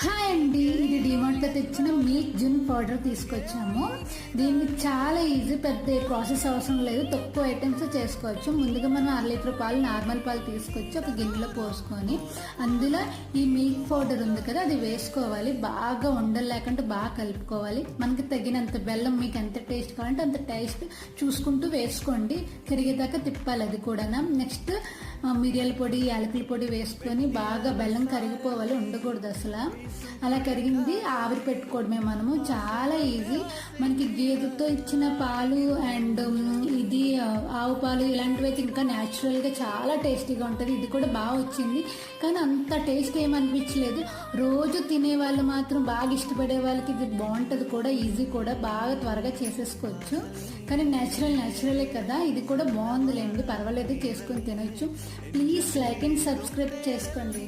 Hi అండి, ఇది డిమార్ట్లో తెచ్చిన మిల్క్ జున్ పౌడర్ తీసుకొచ్చాము. దీన్ని చాలా ఈజీ, పెద్ద ప్రాసెస్ అవసరం లేదు, తక్కువ ఐటమ్స్ చేసుకోవచ్చు. ముందుగా మనం 1 లీటర్ పాలు, నార్మల్ పాలు తీసుకొచ్చి ఒక గిన్నెలో పోసుకొని అందులో ఈ మిల్క్ పౌడర్ ఉంది కదా, అది వేసుకోవాలి. బాగా ఉండలు లేకుండా బాగా కలుపుకోవాలి. మనకి తగినంత బెల్లం, మీకు ఎంత టేస్ట్ కావాలంటే అంత టేస్ట్ చూసుకుంటూ వేసుకోండి. కరిగేదాకా తిప్పాలి అది కూడా. నెక్స్ట్ మిరియాల పొడి, యాలకుల పొడి వేసుకొని బాగా బెల్లం కరిగిపోవాలి, ఉండకూడదు అసలు. అలా కరిగింది ఆవిరి పెట్టుకోవడమే. మనము చాలా ఈజీ. మనకి గేదెతో ఇచ్చిన పాలు అండ్ ఇది ఆవు పాలు ఇలాంటివి అయితే ఇంకా న్యాచురల్గా చాలా టేస్టీగా ఉంటుంది. ఇది కూడా బాగా వచ్చింది, కానీ అంత టేస్ట్ ఏమనిపించలేదు. రోజు తినే వాళ్ళు మాత్రం, బాగా ఇష్టపడే వాళ్ళకి ఇది బాగుంటుంది కూడా, ఈజీ కూడా, బాగా త్వరగా చేసేసుకోవచ్చు. కానీ న్యాచురలే కదా, ఇది కూడా బాగుందిలేండి, పర్వాలేదు, చేసుకొని తినొచ్చు. ప్లీజ్ లైక్ అండ్ సబ్స్క్రైబ్ చేసుకోండి.